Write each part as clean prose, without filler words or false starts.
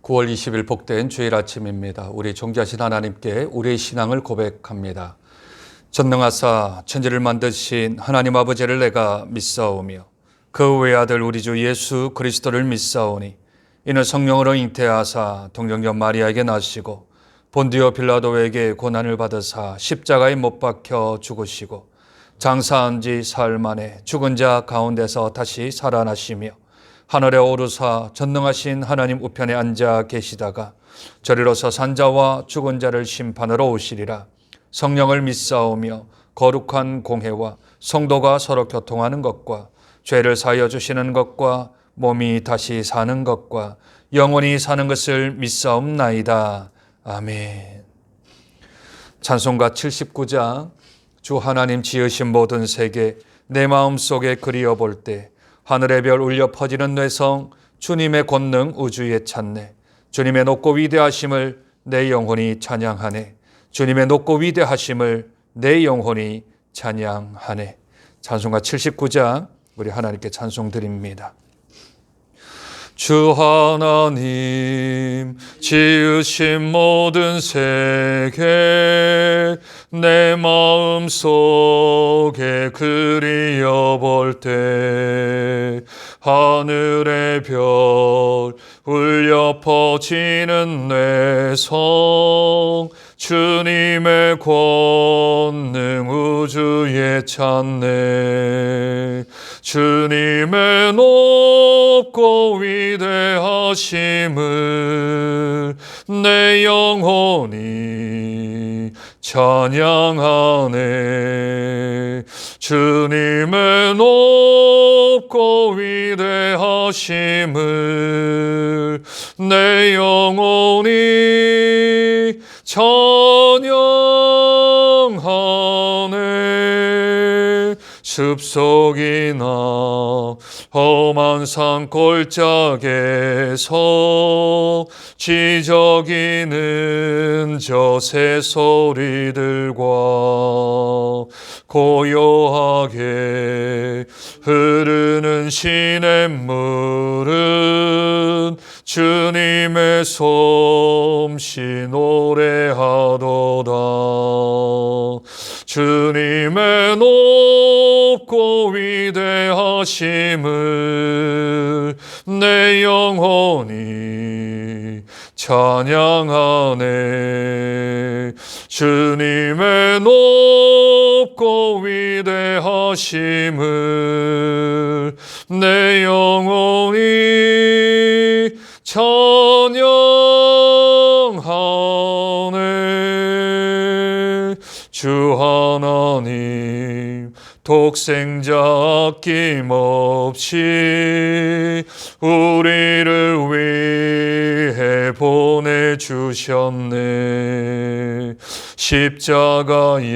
9월 20일 복된 주일 아침입니다. 우리 존귀하신 하나님께 우리의 신앙을 고백합니다. 전능하사 천지를 만드신 하나님 아버지를 내가 믿사오며 그 외아들 우리 주 예수 그리스도를 믿사오니 이는 성령으로 잉태하사 동정녀 마리아에게 나시고 본디오 빌라도에게 고난을 받으사 십자가에 못 박혀 죽으시고 장사한 지 사흘 만에 죽은 자 가운데서 다시 살아나시며 하늘에 오르사 전능하신 하나님 우편에 앉아 계시다가 저리로서 산자와 죽은 자를 심판하러 오시리라. 성령을 믿사오며 거룩한 공회와 성도가 서로 교통하는 것과 죄를 사하여 주시는 것과 몸이 다시 사는 것과 영원히 사는 것을 믿사옵나이다. 아멘. 찬송가 79장 주 하나님 지으신 모든 세계 내 마음속에 그리어볼 때 하늘의 별 울려 퍼지는 뇌성 주님의 권능 우주에 찾네. 주님의 높고 위대하심을 내 영혼이 찬양하네. 주님의 높고 위대하심을 내 영혼이 찬양하네. 찬송가 79장 우리 하나님께 찬송 드립니다. 주 하나님 지으신 모든 세계 내 마음속에 그리어볼 때 하늘의 별 울려 퍼지는 뇌성 주님의 권능 우주에 찾네. 주님의 높고 위대하심을 내 영혼이 찬양하네. 주님의 높고 위대하심을 내 영혼이 찬양하네. 숲속이나 험한 산골짜기에서 지저귀는 저 새소리들과 고요하게 흐르는 시냇물은 주님의 솜씨 노래하도다. 주님의 높고 위대하심을 내 영혼이 찬양하네. 주님의 높고 위대하심을 내 영혼이 찬양하네. 주 하나님 독생자 아낌없이 우리를 위해 보내주셨네. 십자가에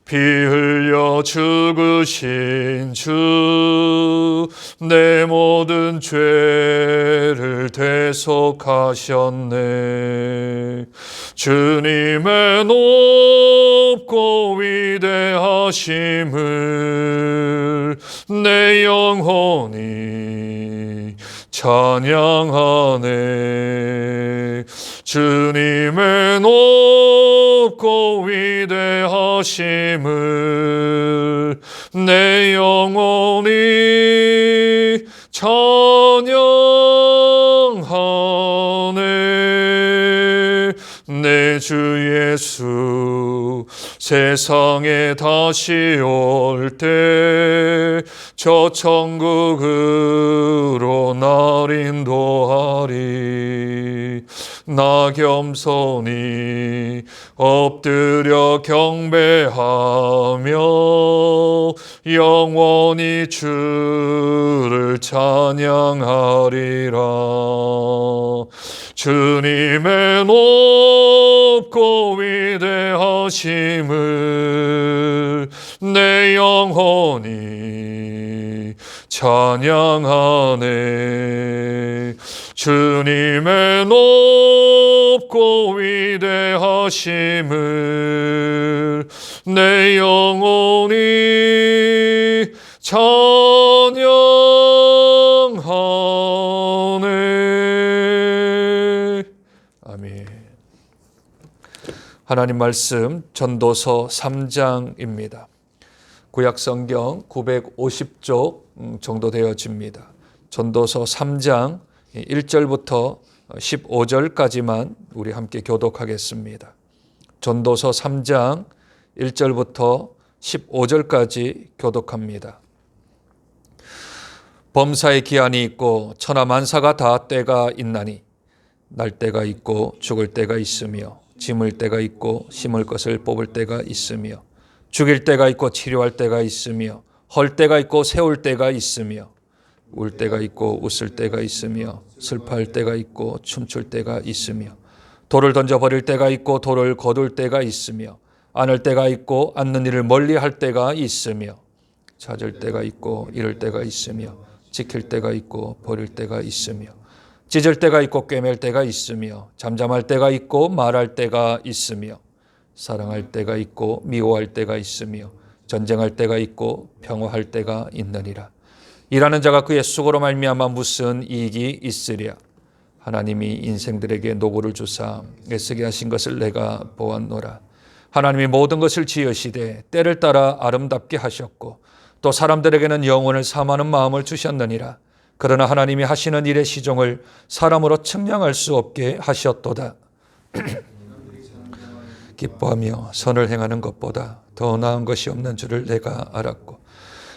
피 흘려 죽으신 주 내 모든 죄를 대속하셨네. 주님의 높고 위대하심을 내 영혼이 찬양하네. 주님의 높고 위대하심을 내 영혼이 찬양하네. 내 주 예수 세상에 다시 올 때 저 천국으로 날 인도하리. 나 겸손히 엎드려 경배하며 영원히 주를 찬양하리라. 주님의 높고 위대하심을 내 영혼이 찬양하네. 주님의 높고 위대하심을 내 영혼이 찬양하네. 하나님 말씀 전도서 3장입니다. 구약성경 950쪽 정도 되어집니다. 전도서 3장 1절부터 15절까지만 우리 함께 교독하겠습니다. 전도서 3장 1절부터 15절까지 교독합니다. 범사의 기한이 있고 천하 만사가 다 때가 있나니 날 때가 있고 죽을 때가 있으며 심을 때가 있고 심을 것을 뽑을 때가 있으며 죽일 때가 있고 치료할 때가 있으며 헐 때가 있고 세울 때가 있으며 울 때가 있고 웃을 때가 있으며 슬퍼할 때가 있고 춤출 때가 있으며 돌을 던져버릴 때가 있고 돌을 거둘 때가 있으며 안을 때가 있고 앉는 일을 멀리할 때가 있으며 찾을 때가 있고 잃을 때가 있으며 지킬 때가 있고 버릴 때가 있으며 찢을 때가 있고 꿰맬 때가 있으며 잠잠할 때가 있고 말할 때가 있으며 사랑할 때가 있고 미워할 때가 있으며 전쟁할 때가 있고 평화할 때가 있느니라. 일하는 자가 그의 수고로 말미암아 무슨 이익이 있으랴. 하나님이 인생들에게 노고를 주사 애쓰게 하신 것을 내가 보았노라. 하나님이 모든 것을 지으시되 때를 따라 아름답게 하셨고 또 사람들에게는 영혼을 사모하는 마음을 주셨느니라. 그러나 하나님이 하시는 일의 시종을 사람으로 측량할 수 없게 하셨도다. 기뻐하며 선을 행하는 것보다 더 나은 것이 없는 줄을 내가 알았고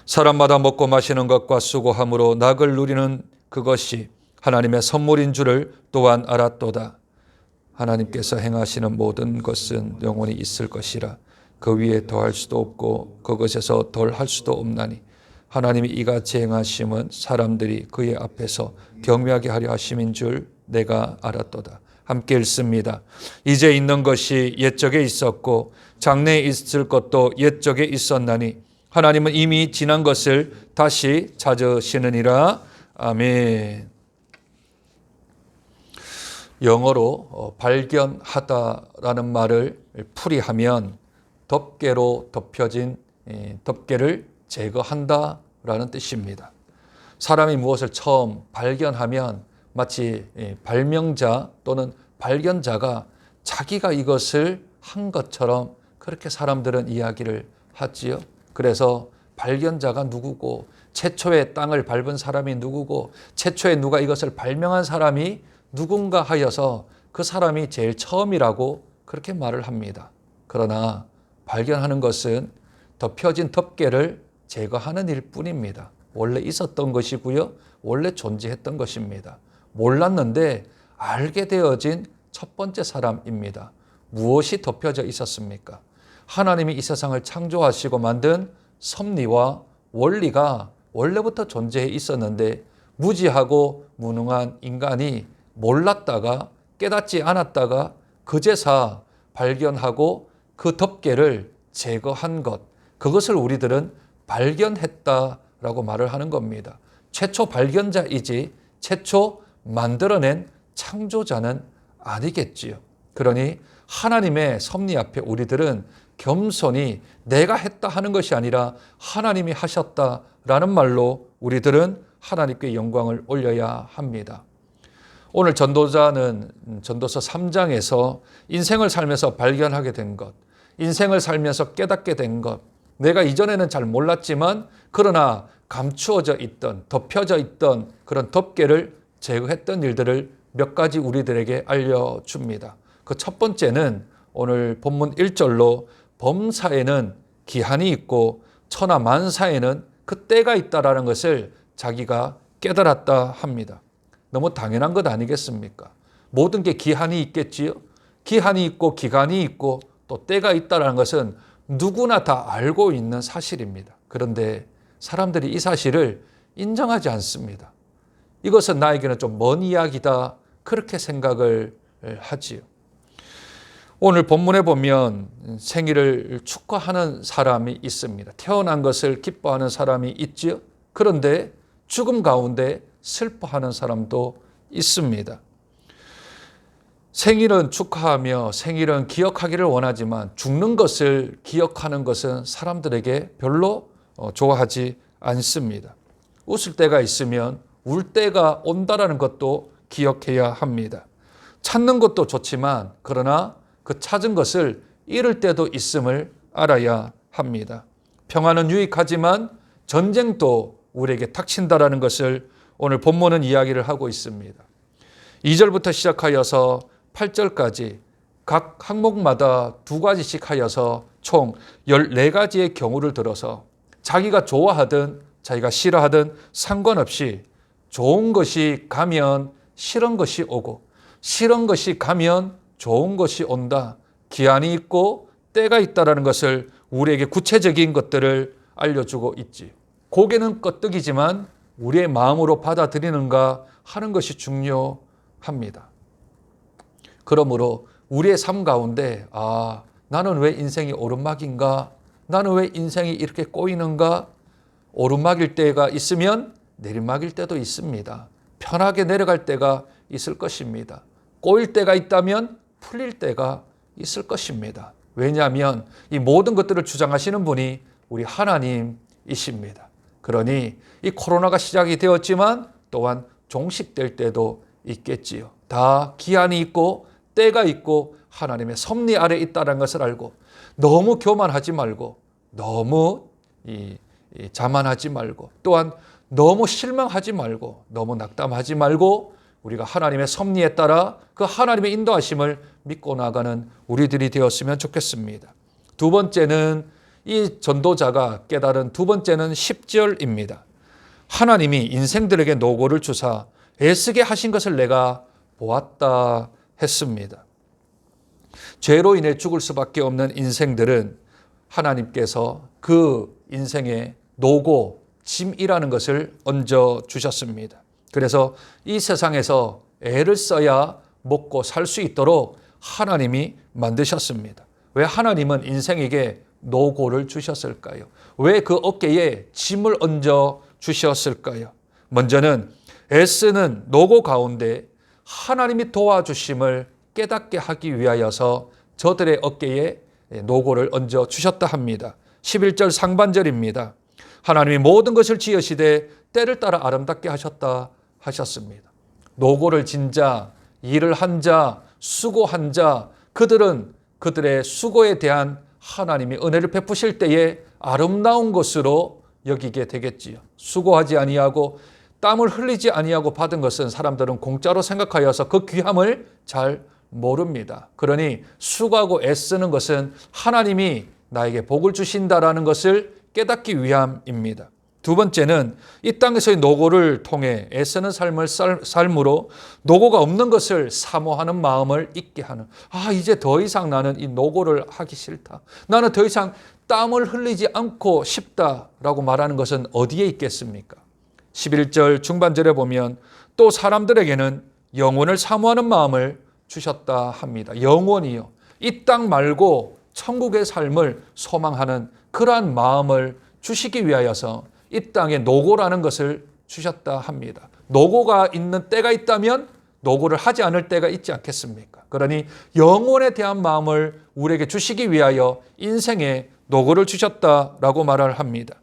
사람마다 먹고 마시는 것과 수고함으로 낙을 누리는 그것이 하나님의 선물인 줄을 또한 알았도다. 하나님께서 행하시는 모든 것은 영원히 있을 것이라. 그 위에 더할 수도 없고 그것에서 덜 할 수도 없나니 하나님이 이같이 행하심은 사람들이 그의 앞에서 경외하게 하려 하심인 줄 내가 알았도다. 함께 읽습니다. 이제 있는 것이 옛적에 있었고 장래에 있을 것도 옛적에 있었나니 하나님은 이미 지난 것을 다시 찾으시느니라. 아멘. 영어로 발견하다라는 말을 풀이하면 덮개로 덮여진 덮개를 제거한다라는 뜻입니다. 사람이 무엇을 처음 발견하면 마치 발명자 또는 발견자가 자기가 이것을 한 것처럼 그렇게 사람들은 이야기를 하지요. 그래서 발견자가 누구고 최초의 땅을 밟은 사람이 누구고 최초에 누가 이것을 발명한 사람이 누군가 하여서 그 사람이 제일 처음이라고 그렇게 말을 합니다. 그러나 발견하는 것은 덮여진 덮개를 제거하는 일 뿐입니다. 원래 있었던 것이고요. 원래 존재했던 것입니다. 몰랐는데 알게 되어진 첫 번째 사람입니다. 무엇이 덮여져 있었습니까? 하나님이 이 세상을 창조하시고 만든 섭리와 원리가 원래부터 존재해 있었는데 무지하고 무능한 인간이 몰랐다가 깨닫지 않았다가 그제서 발견하고 그 덮개를 제거한 것, 그것을 우리들은 발견했다라고 말을 하는 겁니다. 최초 발견자이지 최초 만들어낸 창조자는 아니겠지요. 그러니 하나님의 섭리 앞에 우리들은 겸손히 내가 했다 하는 것이 아니라 하나님이 하셨다라는 말로 우리들은 하나님께 영광을 올려야 합니다. 오늘 전도자는 전도서 3장에서 인생을 살면서 발견하게 된 것, 인생을 살면서 깨닫게 된 것, 내가 이전에는 잘 몰랐지만 그러나 감추어져 있던, 덮여져 있던 그런 덮개를 제거했던 일들을 몇 가지 우리들에게 알려줍니다. 그 첫 번째는 오늘 본문 1절로 범사에는 기한이 있고 천하 만사에는 그 때가 있다라는 것을 자기가 깨달았다 합니다. 너무 당연한 것 아니겠습니까? 모든 게 기한이 있겠지요. 기한이 있고 기간이 있고 또 때가 있다는 것은 누구나 다 알고 있는 사실입니다. 그런데 사람들이 이 사실을 인정하지 않습니다. 이것은 나에게는 좀 먼 이야기다 그렇게 생각을 하지요. 오늘 본문에 보면 생일을 축하하는 사람이 있습니다. 태어난 것을 기뻐하는 사람이 있지요. 그런데 죽음 가운데 슬퍼하는 사람도 있습니다. 생일은 축하하며 생일은 기억하기를 원하지만 죽는 것을 기억하는 것은 사람들에게 별로 좋아하지 않습니다. 웃을 때가 있으면 울 때가 온다라는 것도 기억해야 합니다. 찾는 것도 좋지만 그러나 그 찾은 것을 이럴 때도 있음을 알아야 합니다. 평화는 유익하지만 전쟁도 우리에게 닥친다라는 것을 오늘 본문은 이야기를 하고 있습니다. 2절부터 시작하여서 8절까지 각 항목마다 2가지씩 하여서 총 14가지의 경우를 들어서 자기가 좋아하든 자기가 싫어하든 상관없이 좋은 것이 가면 싫은 것이 오고 싫은 것이 가면 좋은 것이 온다. 기한이 있고 때가 있다는 것을 우리에게 구체적인 것들을 알려주고 있지. 고개는 끄덕이지만 우리의 마음으로 받아들이는가 하는 것이 중요합니다. 그러므로 우리의 삶 가운데 나는 왜 인생이 오르막인가? 나는 왜 인생이 이렇게 꼬이는가? 오르막일 때가 있으면 내리막일 때도 있습니다. 편하게 내려갈 때가 있을 것입니다. 꼬일 때가 있다면 풀릴 때가 있을 것입니다. 왜냐하면 이 모든 것들을 주장하시는 분이 우리 하나님이십니다. 그러니 이 코로나가 시작이 되었지만 또한 종식될 때도 있겠지요. 다 기한이 있고 때가 있고 하나님의 섭리 아래 있다는 것을 알고 너무 교만하지 말고 너무 자만하지 말고 또한 너무 실망하지 말고 너무 낙담하지 말고 우리가 하나님의 섭리에 따라 그 하나님의 인도하심을 믿고 나가는 우리들이 되었으면 좋겠습니다. 두 번째는 이 전도자가 깨달은 두 번째는 10절입니다. 하나님이 인생들에게 노고를 주사 애쓰게 하신 것을 내가 보았다 했습니다. 죄로 인해 죽을 수밖에 없는 인생들은 하나님께서 그 인생의 노고, 짐이라는 것을 얹어 주셨습니다. 그래서 이 세상에서 애를 써야 먹고 살 수 있도록 하나님이 만드셨습니다. 왜 하나님은 인생에게 노고를 주셨을까요? 왜 그 어깨에 짐을 얹어 주셨을까요? 먼저는 애쓰는 노고 가운데 하나님이 도와주심을 깨닫게 하기 위하여서 저들의 어깨에 노고를 얹어 주셨다 합니다. 11절 상반절입니다. 하나님이 모든 것을 지으시되 때를 따라 아름답게 하셨다 하셨습니다. 노고를 진 자, 일을 한 자, 수고한 자, 그들은 그들의 수고에 대한 하나님이 은혜를 베푸실 때에 아름다운 것으로 여기게 되겠지요. 수고하지 아니하고 땀을 흘리지 아니하고 받은 것은 사람들은 공짜로 생각하여서 그 귀함을 잘 모릅니다. 그러니 수고하고 애쓰는 것은 하나님이 나에게 복을 주신다라는 것을 깨닫기 위함입니다. 두 번째는 이 땅에서의 노고를 통해 애쓰는 삶을 삶으로 노고가 없는 것을 사모하는 마음을 잊게 하는, 이제 더 이상 나는 이 노고를 하기 싫다. 나는 더 이상 땀을 흘리지 않고 싶다라고 말하는 것은 어디에 있겠습니까? 11절 중반절에 보면 또 사람들에게는 영원을 사모하는 마음을 주셨다 합니다. 영원이요. 이 땅 말고 천국의 삶을 소망하는 그러한 마음을 주시기 위하여서 이 땅에 노고라는 것을 주셨다 합니다. 노고가 있는 때가 있다면 노고를 하지 않을 때가 있지 않겠습니까? 그러니 영혼에 대한 마음을 우리에게 주시기 위하여 인생에 노고를 주셨다라고 말을 합니다.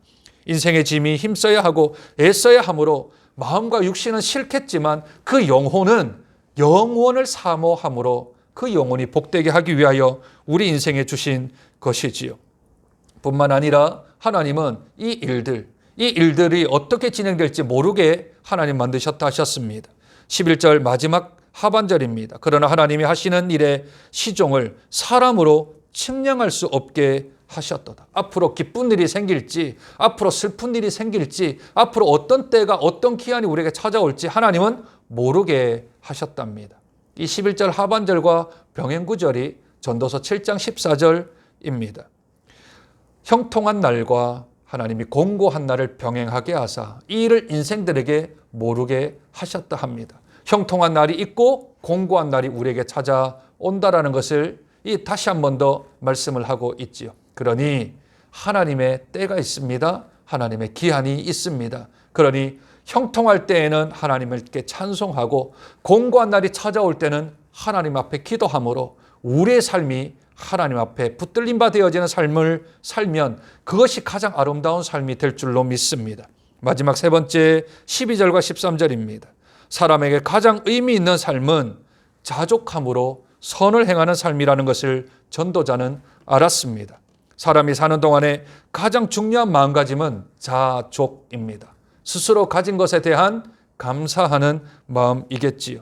인생의 짐이 힘써야 하고 애써야 하므로 마음과 육신은 싫겠지만 그 영혼은 영원을 사모함으로 그 영혼이 복되게 하기 위하여 우리 인생에 주신 것이지요. 뿐만 아니라 하나님은 이 일들이 어떻게 진행될지 모르게 하나님 만드셨다 하셨습니다. 11절 마지막 하반절입니다. 그러나 하나님이 하시는 일의 시종을 사람으로 측량할 수 없게 하셨도다. 앞으로 기쁜 일이 생길지, 앞으로 슬픈 일이 생길지, 앞으로 어떤 때가 어떤 기한이 우리에게 찾아올지 하나님은 모르게 하셨답니다. 이 11절 하반절과 병행구절이 전도서 7장 14절입니다. 형통한 날과 하나님이 공고한 날을 병행하게 하사 이 일을 인생들에게 모르게 하셨다 합니다. 형통한 날이 있고 공고한 날이 우리에게 찾아온다라는 것을 다시 한 번 더 말씀을 하고 있지요. 그러니 하나님의 때가 있습니다. 하나님의 기한이 있습니다. 그러니 형통할 때에는 하나님께 찬송하고 공고한 날이 찾아올 때는 하나님 앞에 기도함으로 우리의 삶이 하나님 앞에 붙들림 바 되어지는 삶을 살면 그것이 가장 아름다운 삶이 될 줄로 믿습니다. 마지막 세 번째 12절과 13절입니다. 사람에게 가장 의미 있는 삶은 자족함으로 선을 행하는 삶이라는 것을 전도자는 알았습니다. 사람이 사는 동안에 가장 중요한 마음가짐은 자족입니다. 스스로 가진 것에 대한 감사하는 마음이겠지요.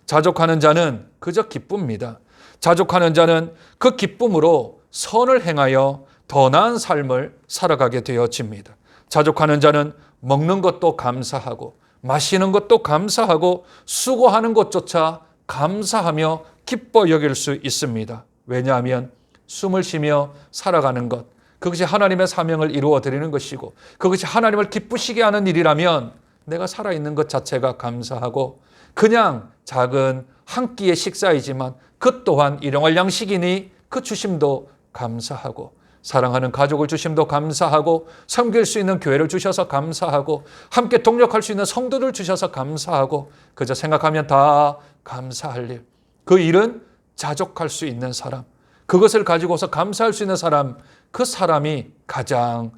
자족하는 자는 그저 기쁩니다. 자족하는 자는 그 기쁨으로 선을 행하여 더 나은 삶을 살아가게 되어집니다. 자족하는 자는 먹는 것도 감사하고 마시는 것도 감사하고 수고하는 것조차 감사하며 기뻐 여길 수 있습니다. 왜냐하면 숨을 쉬며 살아가는 것, 그것이 하나님의 사명을 이루어 드리는 것이고 그것이 하나님을 기쁘시게 하는 일이라면 내가 살아있는 것 자체가 감사하고 그냥 작은 한 끼의 식사이지만 그 또한 일용할 양식이니 그 주심도 감사하고 사랑하는 가족을 주심도 감사하고 섬길 수 있는 교회를 주셔서 감사하고 함께 동력할 수 있는 성도를 주셔서 감사하고 그저 생각하면 다 감사할 일. 그 일은 자족할 수 있는 사람, 그것을 가지고서 감사할 수 있는 사람, 그 사람이 가장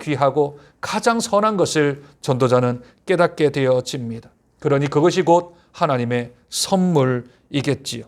귀하고 가장 선한 것을 전도자는 깨닫게 되어집니다. 그러니 그것이 곧 하나님의 선물이겠지요.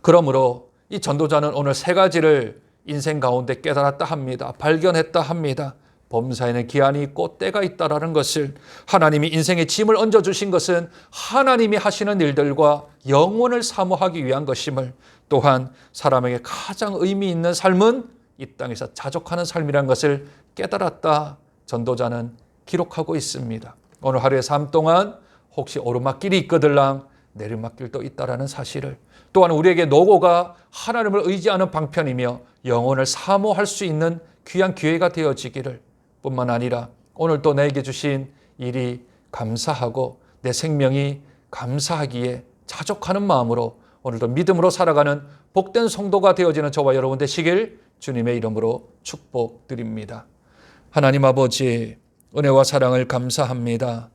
그러므로 이 전도자는 오늘 세 가지를 인생 가운데 깨달았다 합니다. 발견했다 합니다. 범사에는 기한이 있고 때가 있다라는 것을, 하나님이 인생에 짐을 얹어주신 것은 하나님이 하시는 일들과 영혼을 사모하기 위한 것임을, 또한 사람에게 가장 의미 있는 삶은 이 땅에서 자족하는 삶이라는 것을 깨달았다 전도자는 기록하고 있습니다. 오늘 하루의 삶 동안 혹시 오르막길이 있거들랑 내리막길도 있다라는 사실을, 또한 우리에게 노고가 하나님을 의지하는 방편이며 영혼을 사모할 수 있는 귀한 기회가 되어지기를, 뿐만 아니라 오늘 또 내게 주신 일이 감사하고 내 생명이 감사하기에 자족하는 마음으로 오늘도 믿음으로 살아가는 복된 성도가 되어지는 저와 여러분 되시길 주님의 이름으로 축복드립니다. 하나님 아버지, 은혜와 사랑을 감사합니다.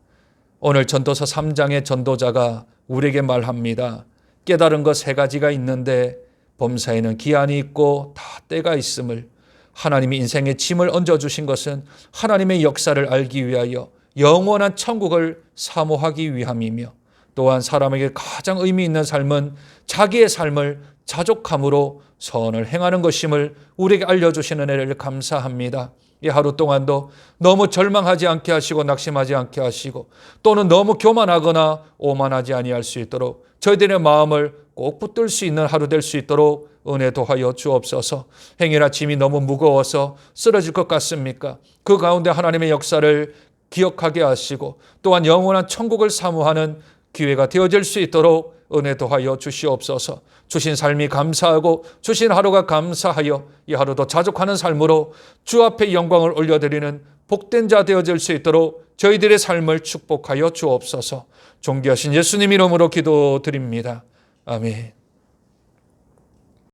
오늘 전도서 3장의 전도자가 우리에게 말합니다. 깨달은 것 세 가지가 있는데 범사에는 기한이 있고 다 때가 있음을, 하나님이 인생에 짐을 얹어주신 것은 하나님의 역사를 알기 위하여 영원한 천국을 사모하기 위함이며, 또한 사람에게 가장 의미 있는 삶은 자기의 삶을 자족함으로 선을 행하는 것임을 우리에게 알려주시는 은혜를 감사합니다. 이 하루 동안도 너무 절망하지 않게 하시고 낙심하지 않게 하시고 또는 너무 교만하거나 오만하지 아니할 수 있도록 저희들의 마음을 꼭 붙들 수 있는 하루 될 수 있도록 은혜 도하여 주옵소서. 행여나 짐이 너무 무거워서 쓰러질 것 같습니까? 그 가운데 하나님의 역사를 기억하게 하시고 또한 영원한 천국을 사모하는 기회가 되어질 수 있도록 은혜 도하여 주시옵소서. 주신 삶이 감사하고 주신 하루가 감사하여 이 하루도 자족하는 삶으로 주 앞에 영광을 올려드리는 복된 자 되어질 수 있도록 저희들의 삶을 축복하여 주옵소서. 존귀하신 예수님 이름으로 기도드립니다. 아멘.